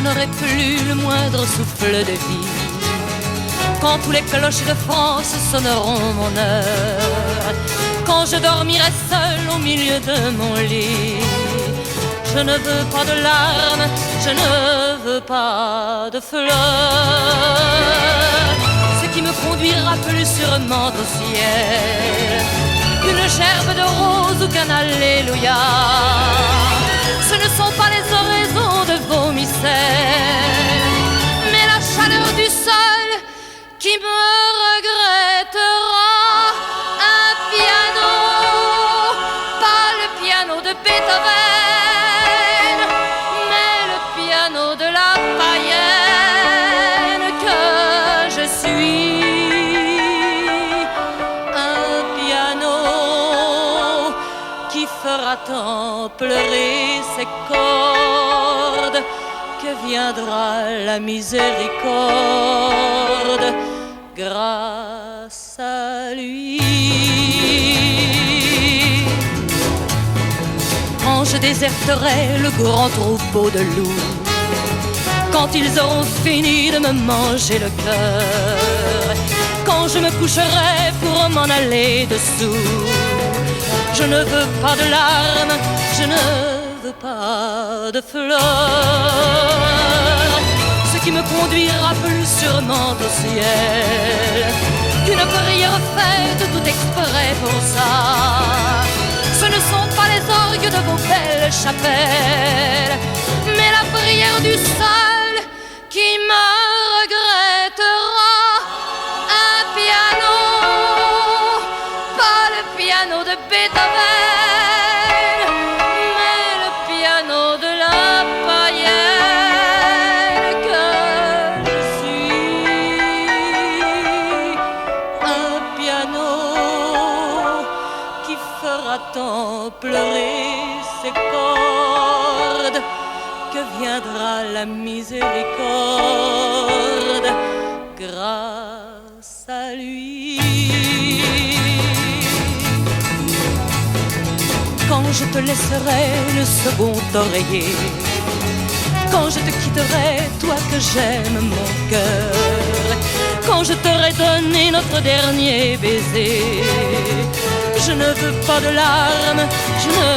n'aurai plus le moindre souffle de vie. Quand tous les cloches de France sonneront mon heure, quand je dormirai seul au milieu de mon lit. Je ne veux pas de larmes, je ne veux pas de fleurs. Ce qui me conduira plus sûrement au ciel qu'une gerbe de rose ou qu'un alléluia, ce ne sont pas les oraisons de vos mystères, mais la chaleur du sol qui me regrettera. Un piano, pas le piano de Beethoven, mais le piano de la païenne que je suis. Un piano qui fera tant pleurer ses cordes que viendra la miséricorde grâce à lui. Quand je déserterai le grand troupeau de loups, quand ils auront fini de me manger le cœur, quand je me coucherai pour m'en aller dessous, je ne veux pas de larmes, je ne veux pas de fleurs. Ce qui me conduira plus sûrement au ciel qu'une prière faite tout exprès pour ça, ce ne sont pas les orgues de vos belles chapelles, mais la prière du seul qui me regrettera. Un piano, pas le piano de Beethoven, mais le piano de la païenne que je suis. Un piano qui fera tant pleurer ses cordes que viendra la miséricorde grâce à lui. Quand je te laisserai le second oreiller, quand je te quitterai, toi que j'aime mon cœur, quand je t'aurai donné notre dernier baiser, je ne veux pas de larmes, je ne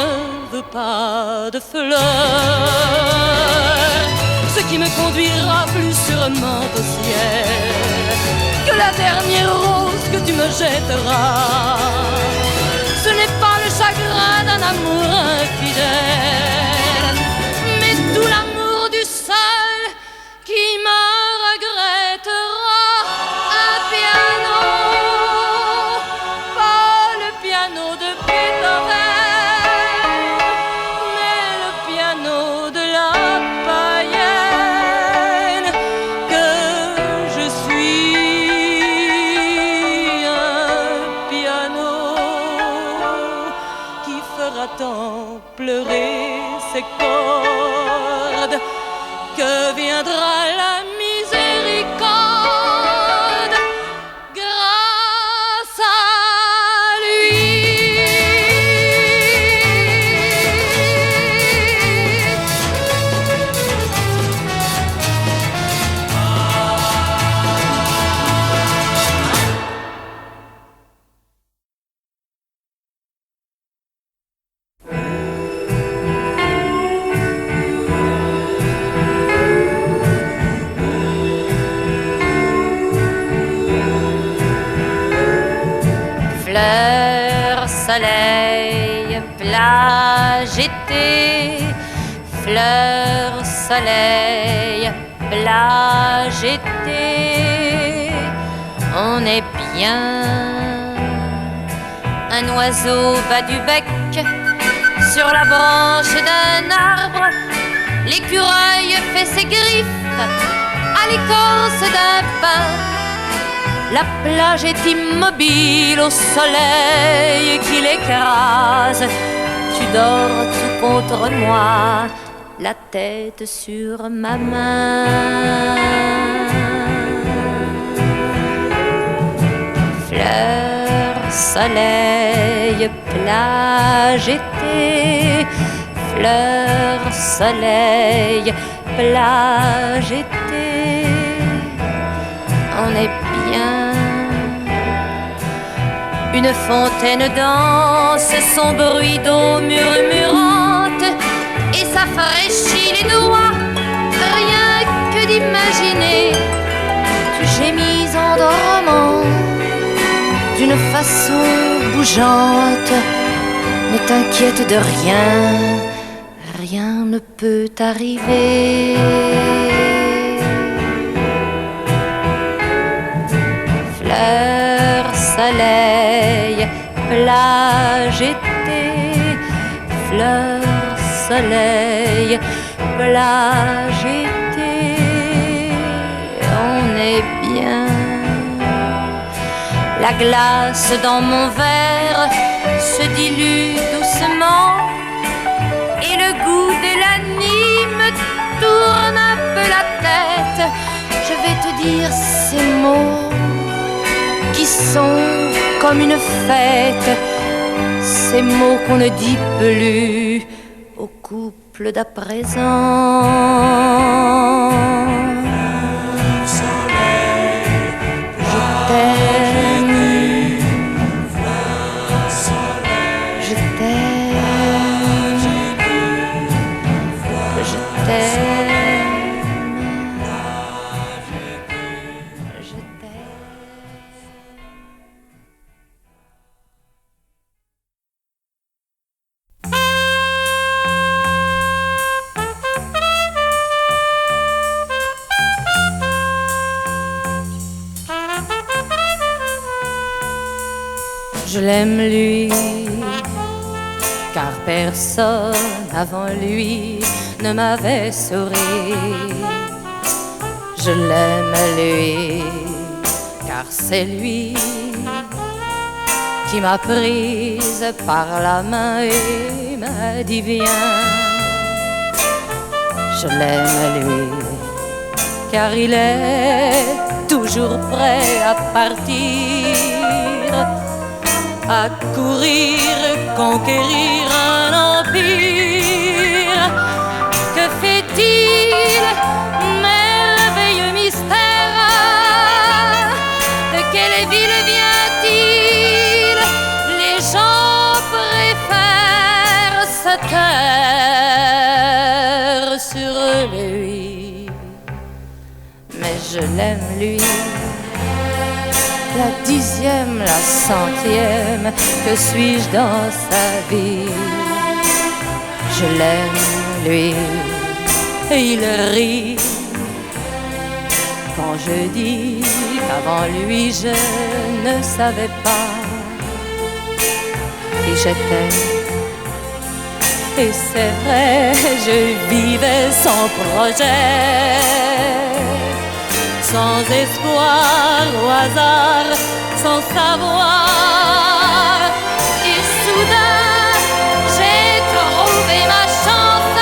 veux pas de fleurs. Ce qui me conduira plus sûrement au ciel que la dernière rose que tu me jetteras, ce n'est pas le chagrin d'un amour infidèle, mais tout l'amour du seul qui me regrettera. Un piano, pas le piano de Beethoven, mais le piano de la païenne que je suis. Un piano qui fera tant pleurer ses cordes que viendra la miséricorde grâce à lui. Fleurs, soleil, plage, été. Fleurs, soleil, plage, été. On est bien. Un oiseau bat du bec sur la branche d'un arbre. L'écureuil fait ses griffes à l'écorce d'un pin. La plage est immobile au soleil qui l'écrase. Tu dors tout contre moi, la tête sur ma main. Fleurs, soleil, plage, été. Fleurs, soleil, plage été, on est bien. Une fontaine danse son bruit d'eau murmurante et ça fraîchit les doigts, rien que d'imaginer. Tu gémis en dormant d'une façon bougeante. Ne t'inquiète de rien, rien ne peut t'arriver. Fleurs, soleil, plage, été. Fleurs, soleil, plage, été. On est bien. La glace dans mon verre se dilue doucement et le goût de la nuit me tourne un peu la tête. Je vais te dire ces mots qui sont comme une fête, ces mots qu'on ne dit plus au couple d'à présent. Je t'aime, je t'aime, je t'aime, je t'aime. Je l'aime lui, car personne avant lui ne m'avait souri. Je l'aime lui, car c'est lui qui m'a prise par la main et m'a dit viens. Je l'aime lui, car il est toujours prêt à partir, à courir, conquérir un empire. Que fait-il, merveilleux mystère? De quelle ville vient-il? Les gens préfèrent se taire sur lui, mais je l'aime lui. La 10e, la 100e, que suis-je dans sa vie? Je l'aime lui, et il rit quand je dis qu'avant lui je ne savais pas qui j'étais. Et c'est vrai, je vivais sans projet, sans espoir, au hasard, sans savoir. Et soudain, j'ai trouvé ma chance.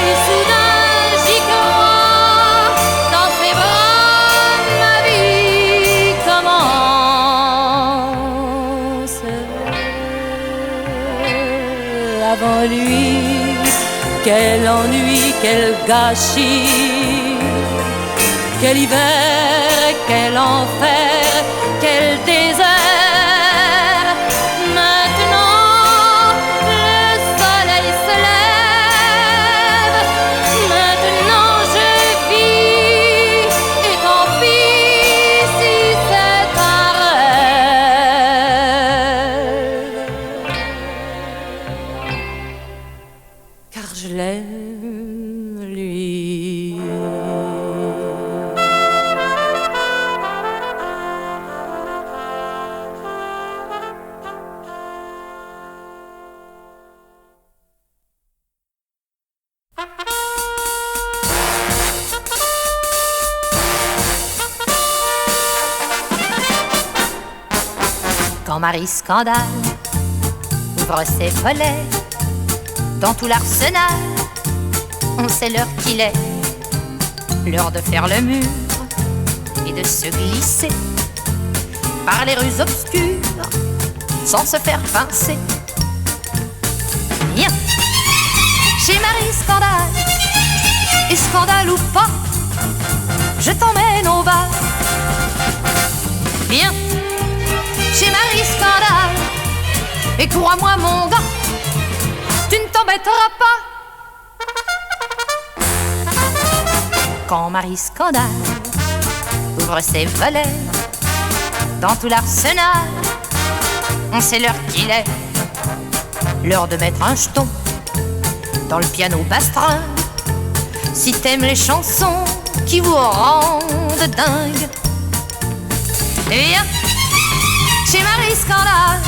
Et soudain, j'y crois. Dans ses bras, ma vie commence. Avant lui, quel ennui, quel gâchis. Quel hiver, quel enfer, quel désert. Maintenant, le soleil se lève. Maintenant, je vis. Et tant pis si c'est un rêve. Car je l'aime, lui. Quand Marie Scandale ouvre ses volets, dans tout l'arsenal, on sait l'heure qu'il est, l'heure de faire le mur et de se glisser par les rues obscures sans se faire pincer. Viens chez Marie Scandale, Et scandale ou pas, je t'emmène au bal. Viens chez Marie Scandale, et crois-moi mon gars, tu ne t'embêteras pas. Quand Marie Scandale ouvre ses volets, dans tout l'arsenal, on sait l'heure qu'il est. L'heure de mettre un jeton dans le piano bastrin. Si t'aimes les chansons qui vous rendent dingue, viens chez Marie Scandale.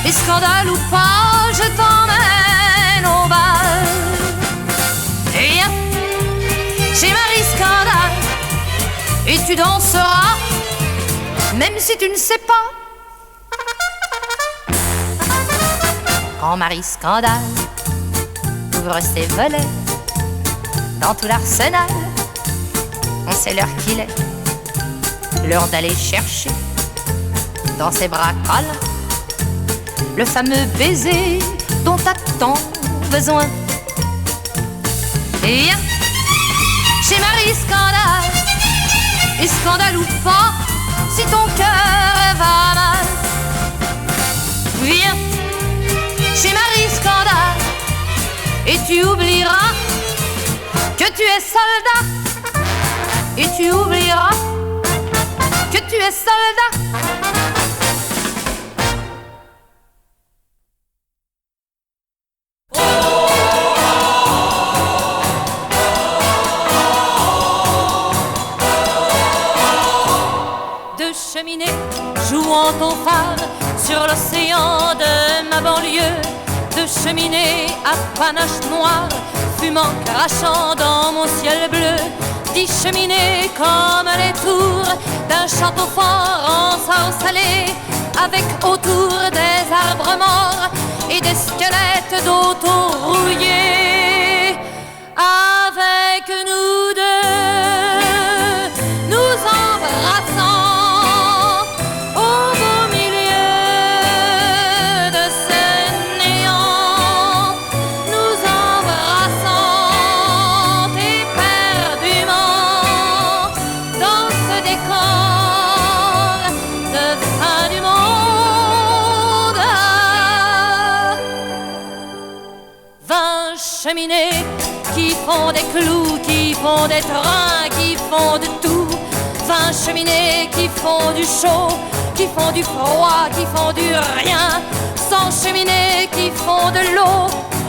Et scandale ou pas, je t'emmène au bal. Viens chez Marie Scandale, et tu danseras, même si tu ne sais pas. Quand Marie Scandale ouvre ses volets, dans tout l'arsenal, on sait l'heure qu'il est. L'heure d'aller chercher dans ses bras câlins le fameux baiser dont t'as tant besoin. Et viens chez Marie Scandale. Et scandale ou pas, si ton cœur va mal, viens chez Marie Scandale, et tu oublieras que tu es soldat. Et tu oublieras que tu es soldat. Deux cheminées jouant au phare sur l'océan de ma banlieue. Deux cheminées à panache noir, fumant, crachant dans mon ciel bleu. 10 cheminées comme les tours d'un château fort en sauce salée, avec autour des arbres morts et des squelettes d'auto rouillés. Avec nous deux, nous embrassant au beau milieu de ce néant, nous embrassant éperdument dans ce décor de fin du monde. 20 cheminées qui font des clous, qui font des trains, qui font de tout. 20 cheminées qui font du chaud, qui font du froid, qui font du rien. 100 cheminées qui font de l'eau,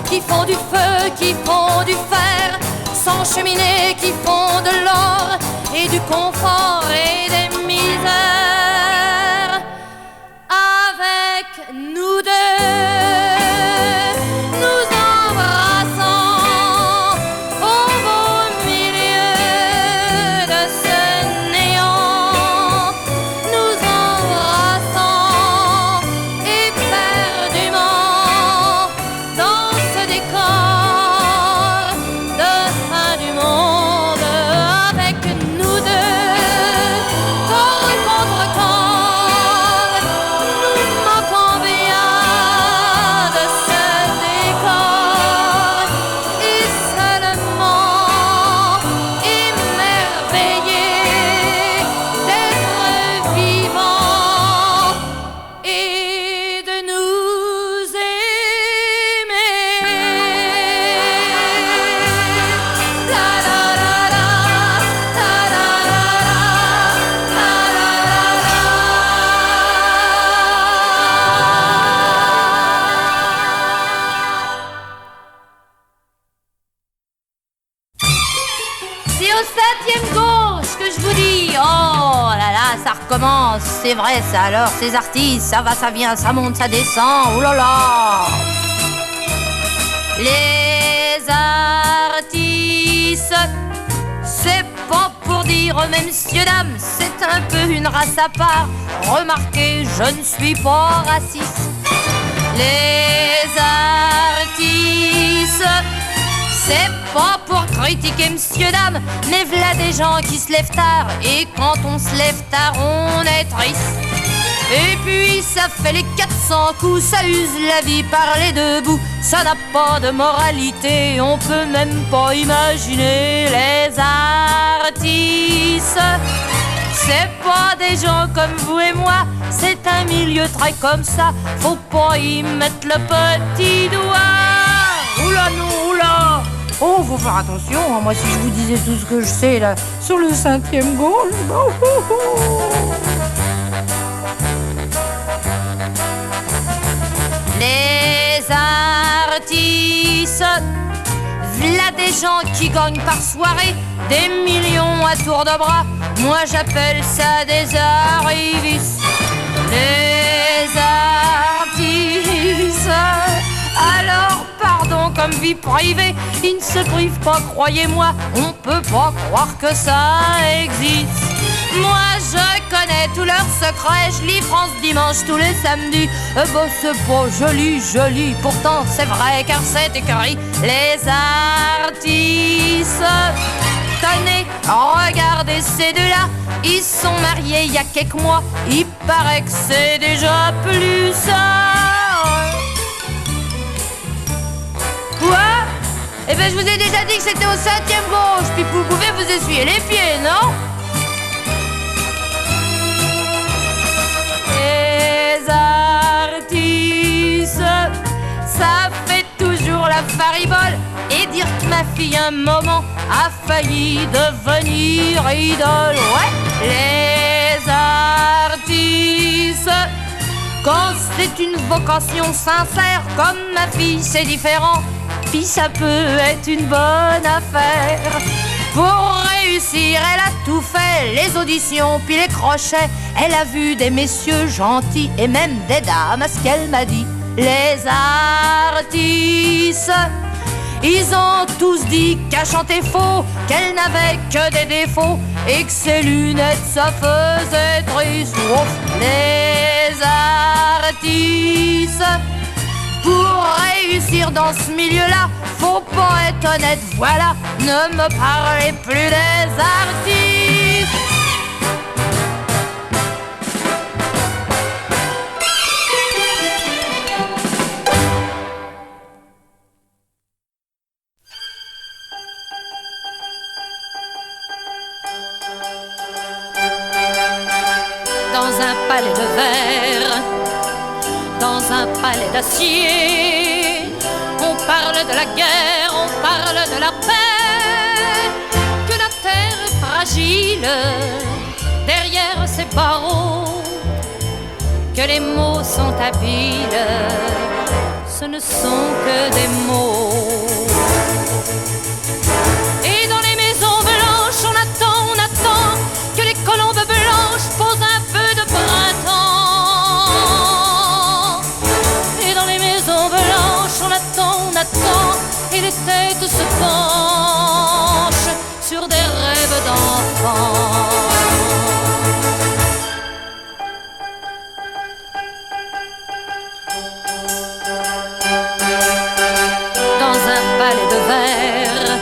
qui font du feu, qui font du fer. 100 cheminées qui font de l'or et du confort et des misères. Avec nous deux, nous embrassant au beau milieu de ce néant, nous embrassant éperdument dans ce décor de fin du monde. Avec nous deux, corps contre corps, nous moquons bien de ce décor et seulement émerveillés d'être vivants et de nous aimer. La la la la, la la la la, C'est au 7e gauche que je vous dis. Oh là là, ça recommence. C'est vrai ça alors, ces artistes, ça va, ça vient, ça monte, ça descend. Oh là là. Les artistes, c'est pas pour dire, messieurs, dames, c'est un peu une race à part. Remarquez, je ne suis pas raciste. Les artistes, c'est pas pour critiquer, messieurs, dames, mais v'là des gens qui se lèvent tard, et quand on se lève tard, on est triste. Et puis ça fait les 400 coups, ça use la vie par les deux bouts. Ça n'a pas de moralité, on peut même pas imaginer les artistes. C'est pas des gens comme vous et moi, c'est un milieu très comme ça. Faut pas y mettre le petit doigt. Oula non, oula. Oh, faut faire attention, hein. Moi si je vous disais tout ce que je sais là sur le 5e gauche. Les artistes, v'là des gens qui gagnent par soirée des millions à tour de bras. Moi j'appelle ça des arrivistes. Les artistes, alors pardon comme vie privée, ils ne se privent pas, croyez-moi, on peut pas croire que ça existe. Moi je connais tous leurs secrets, je lis France Dimanche tous les samedis. Bah c'est pas joli, joli, pourtant c'est vrai car c'est écrit. Les artistes, tenez, regardez ces deux-là, ils sont mariés il y a quelques mois. Il paraît que c'est déjà plus ça. Quoi? Eh ben je vous ai déjà dit que c'était au 5e gauche, puis vous pouvez vous essuyer les pieds, non? Les artistes, ça fait toujours la faribole. Et dire que ma fille un moment a failli devenir idole. Ouais, les artistes, quand c'est une vocation sincère, comme ma fille c'est différent. Puis ça peut être une bonne affaire. Pour réussir, elle a tout fait, les auditions puis les crochets. Elle a vu des messieurs gentils et même des dames, à ce qu'elle m'a dit. Les artistes, ils ont tous dit qu'elle chantait faux, qu'elle n'avait que des défauts et que ses lunettes ça faisait triste. Ouf. Les artistes, pour réussir dans ce milieu-là, faut pas être honnête, voilà. Ne me parlez plus des artistes. Dans un palais de verre, dans un palais d'acier, on parle de la guerre, on parle de la paix, que la terre est fragile derrière ses barreaux, que les mots sont habiles, ce ne sont que des mots. Et dans les maisons blanches, on attend que les colombes blanches posent un peu de printemps. Et dans les maisons blanches, on attend, et les têtes se penchent sur des rêves d'enfants. Dans un palais de verre,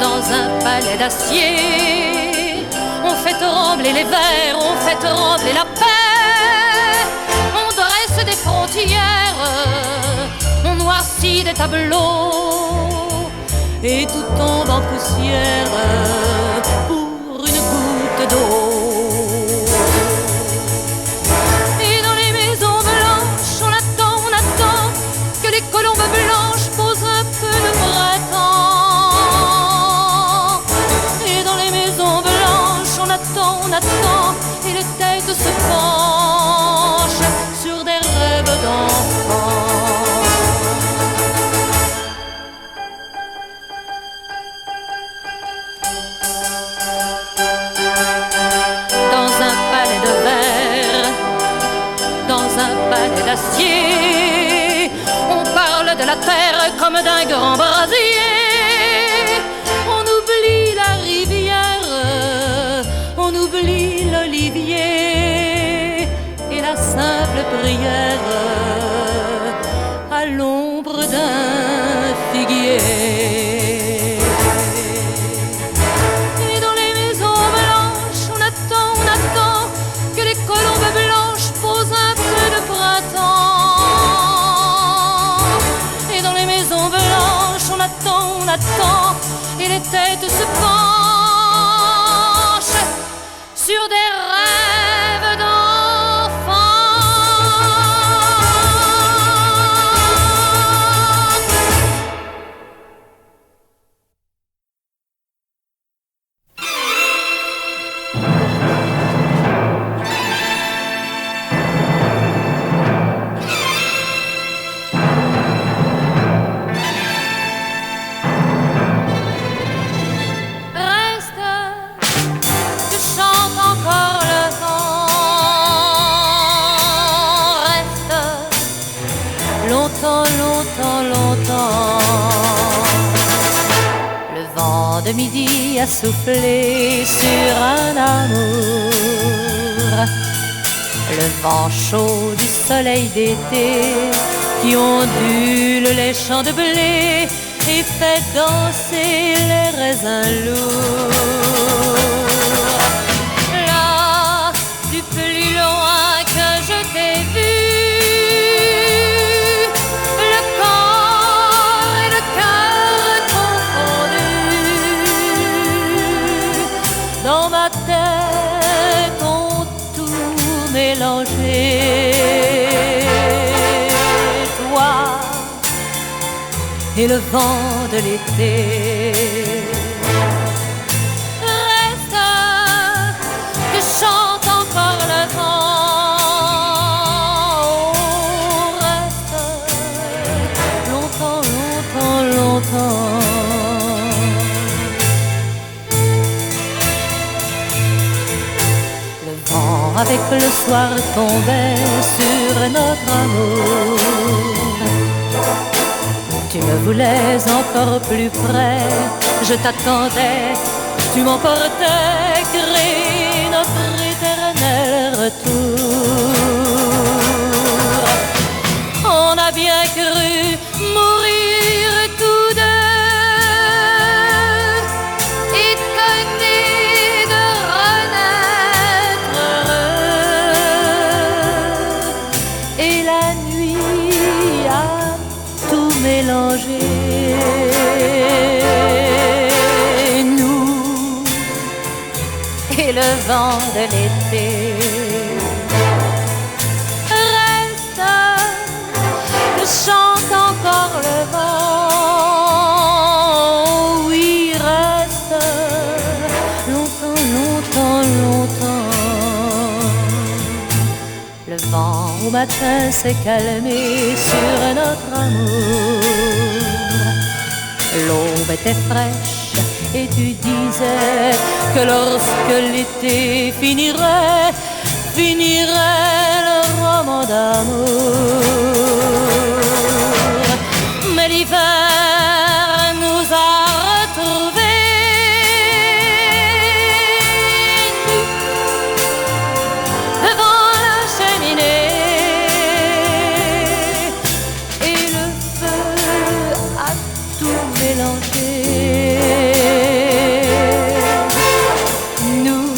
dans un palais d'acier, on fait trembler les vers, on fait trembler la paix. On dresse des frontières, on noircit des tableaux, et tout tombe en poussière pour une goutte d'eau. Et dans les maisons blanches, on attend que les colombes blanches posent un peu de printemps. Et dans les maisons blanches, on attend, et les têtes se penchent sur des rêves d'enfants. Dans un palais de verre, dans un palais d'acier, on parle de la terre comme d'un grand brasier. On oublie la rivière, on oublie l'olivier et la simple prière à l'ombre d'un figuier. Et dans les maisons blanches, on attend que les colombes blanches attend et les têtes se penchent sur des rêves d'enfants. De midi à souffler sur un amour, le vent chaud du soleil d'été qui ondule les champs de blé et fait danser les raisins lourds. Là, du plus loin que je t'ai vu, le corps et le cœur dans ma tête ont tout mélangé. Toi et le vent de l'été. Reste que chante encore le vent. Reste longtemps, longtemps, longtemps. Avec le soir tombait sur notre amour. Tu me voulais encore plus près, je t'attendais, tu m'emportais, créer notre éternel retour. On a bien cru mourir tous deux, étonnés de renaître heureux. Et la nuit a tout mélangé. Nous et le vent de l'été. Reste que chante encore le vent. Oui, reste longtemps, longtemps, longtemps. Le vent au matin s'est calmé sur notre amour. L'aube était fraîche et tu disais que lorsque l'été finirait, finirait le roman d'amour. Mais l'hiver nous a retrouvés nus devant la cheminée. Et le feu a tout mélangé. Nous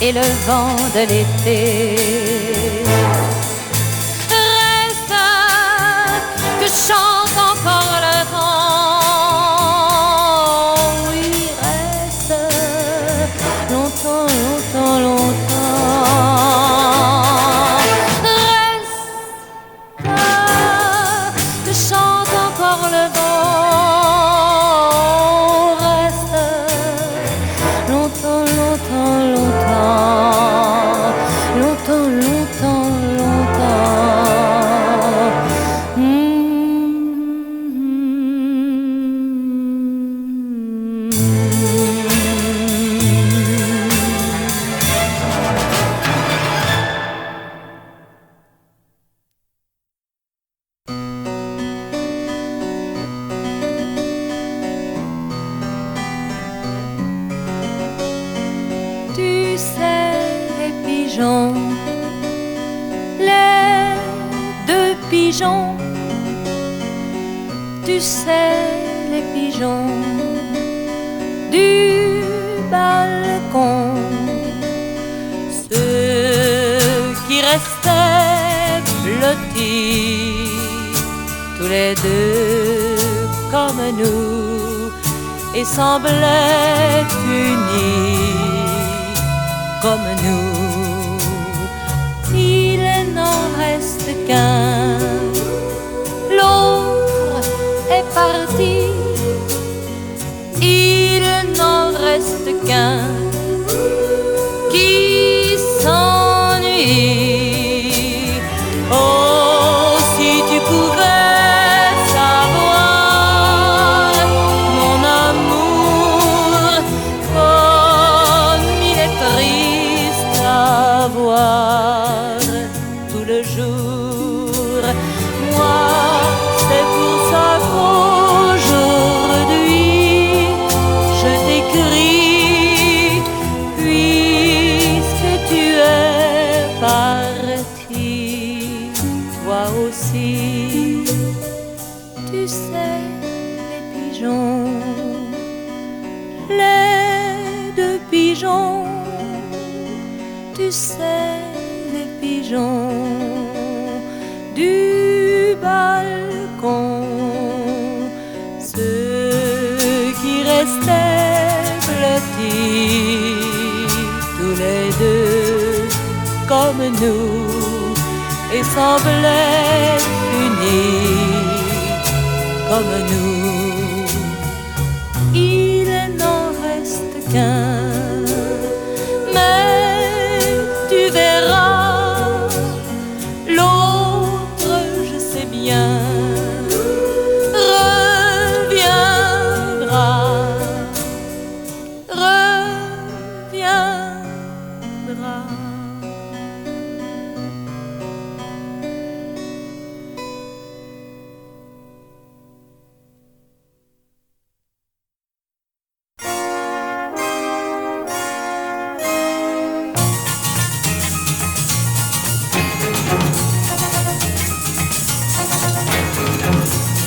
et le vent de l'été. Reste que chante encore le vent. Oui, reste longtemps, longtemps, longtemps. Reste que chante encore le vent. Reste longtemps, longtemps, longtemps. Longtemps, longtemps, longtemps. Tu sais, les pigeons, les deux pigeons, tu sais, les pigeons du balcon, ceux qui restaient blottis tous les deux comme nous et semblaient unis comme nous. Il n'en reste qu'un, l'autre est parti. Il n'en reste qu'un qui s'ennuie. Oh, si tu pouvais savoir, mon amour, comme il est triste à voir tout le jour. Moi, c'est pour ça qu'aujourd'hui je t'écris, puisque tu es parti, toi aussi. Tu sais, les pigeons, les deux pigeons, tu sais, les pigeons du balcon, ceux qui restaient blottis, tous les deux comme nous, et semblaient unis comme nous. Il n'en reste qu'un, mais tu verras, l'autre, je sais bien, reviendra.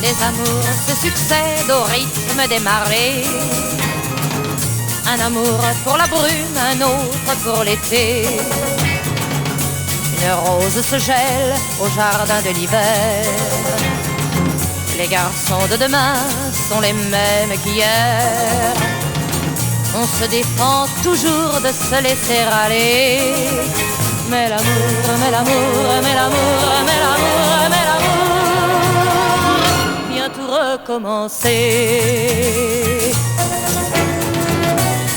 Les amours se succèdent au rythme des marées. Un amour pour la brume, un autre pour l'été. Une rose se gèle au jardin de l'hiver. Les garçons de demain sont les mêmes qu'hier. On se défend toujours de se laisser aller. Mais l'amour, mais l'amour, mais l'amour, mais l'amour, mais l'amour vient tout recommencer.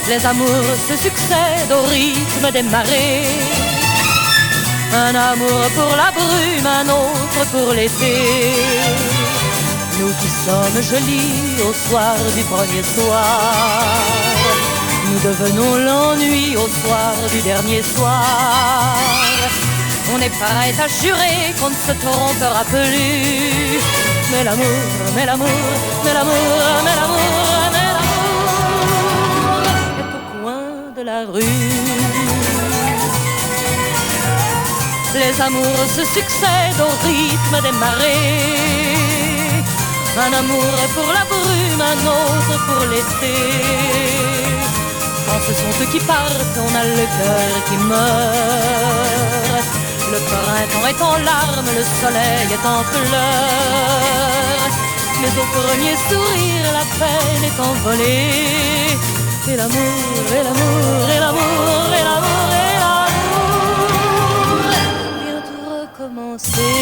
Les amours se succèdent au rythme des marées. Un amour pour la brume, un autre pour l'été. Nous qui sommes jolis au soir du premier soir, nous devenons l'ennui au soir du dernier soir. On est prêt à jurer qu'on ne se trompera plus. Mais l'amour, mais l'amour, mais l'amour, mais l'amour, mais l'amour est au coin de la rue. Les amours se succèdent au rythme des marées. Un amour pour la brume, un autre pour l'été. Quand ce sont eux qui partent, on a le cœur qui meurt. Le printemps est en larmes, le soleil est en pleurs. Mais au premier sourire, la peine est envolée. Et l'amour, et l'amour, et l'amour, et l'amour, et l'amour vient tout recommencer.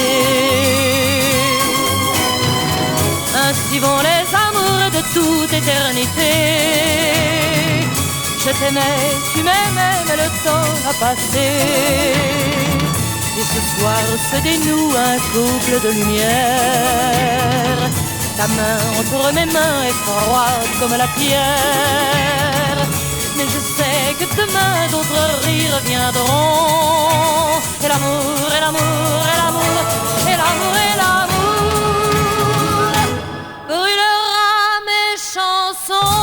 Ainsi vont les amours de toute éternité. Je t'aimais, tu m'aimais, mais le temps a passé. Et ce soir se dénoue un couple de lumière. Ta main entre mes mains est froide comme la pierre. Mais je sais que demain d'autres rires viendront. Et l'amour, et l'amour, et l'amour, et l'amour, et l'amour brûlera mes chansons.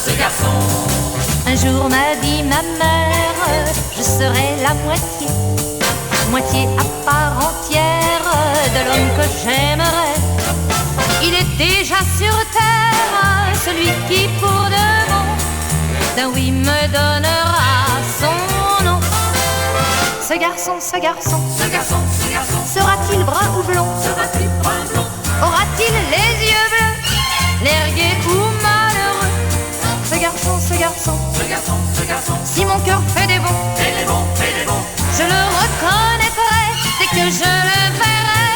Ce garçon. Un jour m'a dit ma mère, je serai la moitié, moitié à part entière de l'homme que j'aimerais. Il est déjà sur terre, celui qui pour de bon d'un oui me donnera son nom. Ce garçon, ce garçon, Ce garçon, ce garçon, sera-t-il brun ou blond? sera-t-il brun blond? Aura-t-il les yeux bleus, l'air gai ou malheureux? Ce garçon, ce garçon, Ce garçon, ce garçon, si mon cœur fait des bons, fais les bons, fais les bons. je le reconnaîtrai dès que je le verrai.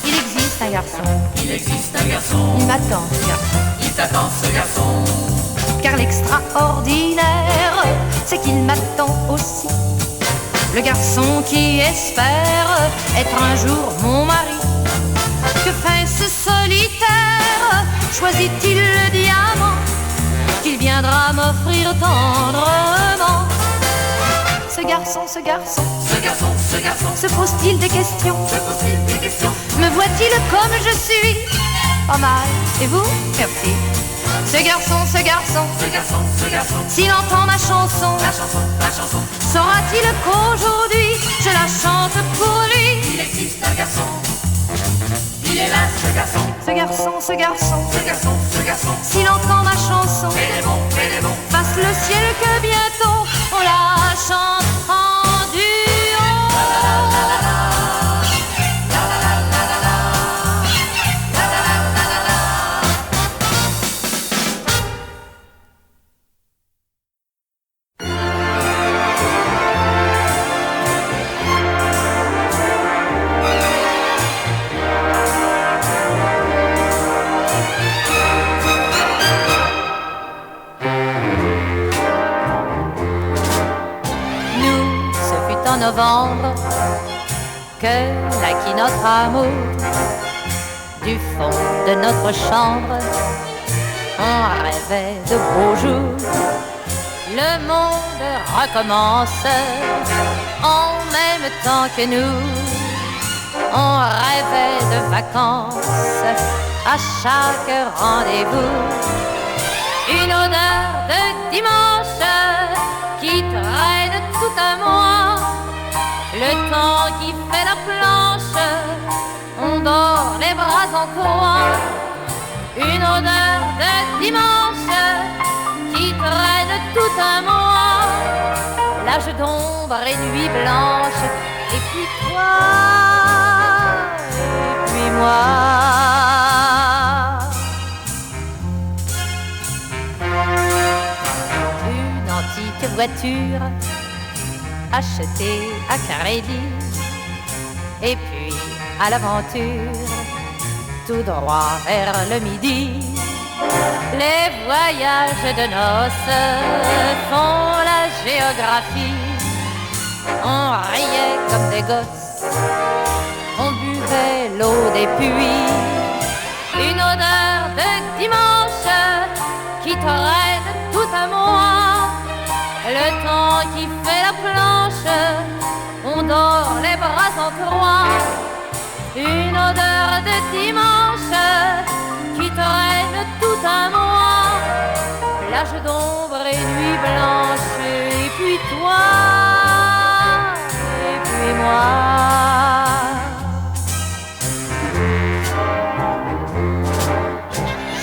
Il existe un garçon, Il existe un garçon, il m'attend ce garçon. il t'attend ce garçon. Car l'extraordinaire, c'est qu'il m'attend aussi. Le garçon qui espère être un jour mon mari. Que fait ce solitaire? Choisit-il le diamant qu'il viendra m'offrir tendrement? Ce garçon, ce garçon, Ce garçon, ce garçon, se pose-t-il des questions? se pose-t-il des questions? Me voit-il comme je suis? Pas mal. Et vous? Merci. Ce garçon, ce garçon, Ce garçon, ce garçon, s'il entend ma chanson, la chanson, la chanson. saura-t-il qu'aujourd'hui je la chante pour lui? Il existe un garçon, il est là ce garçon. Ce garçon, ce garçon, Ce garçon, ce garçon, s'il entend ma chanson, fais les bons, fais les bons. fasse le ciel que bientôt on la chante en duo. Nous, ce fut en novembre que naquit notre amour. Du fond de notre chambre, on rêvait de beaux jours. Le monde recommence en même temps que nous. On rêvait de vacances à chaque rendez-vous. Une odeur de dimanche qui traîne tout à moi. Le temps qui fait la planche, on dort les bras en croix. Une odeur de dimanche qui traîne tout à moi. L'âge d'ombre et nuit blanche, et puis toi, et puis moi. Une antique voiture achetée à crédit, et puis à l'aventure, tout droit vers le midi. Les voyages de noces font la géographie. On riait comme des gosses, on buvait l'eau des puits. Une odeur de dimanche qui traîne tout à moi. Le temps qui fait la planche, on dort les bras en croix. Une odeur de dimanche qui traîne tout à moi. Plage d'ombre et nuit blanche, et puis toi, et puis moi.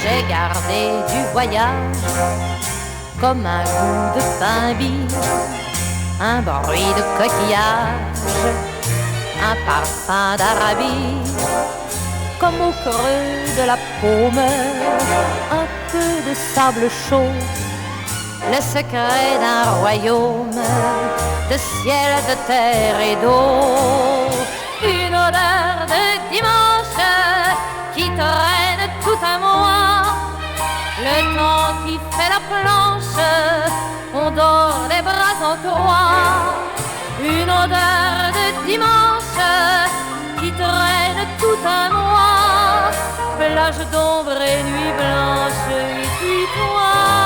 J'ai gardé du voyage comme un goût de pain-bis, un bruit de coquillage, un parfum d'Arabie, comme au creux de la paume, un peu de sable chaud, le secret d'un royaume de ciel, de terre et d'eau. Une odeur de dimanche qui traîne tout à moi. Le temps qui fait la planche, on dort les bras en croix. Une odeur de dimanche qui traîne tout à moi. Plage d'ombre et nuit blanche, et puis toi.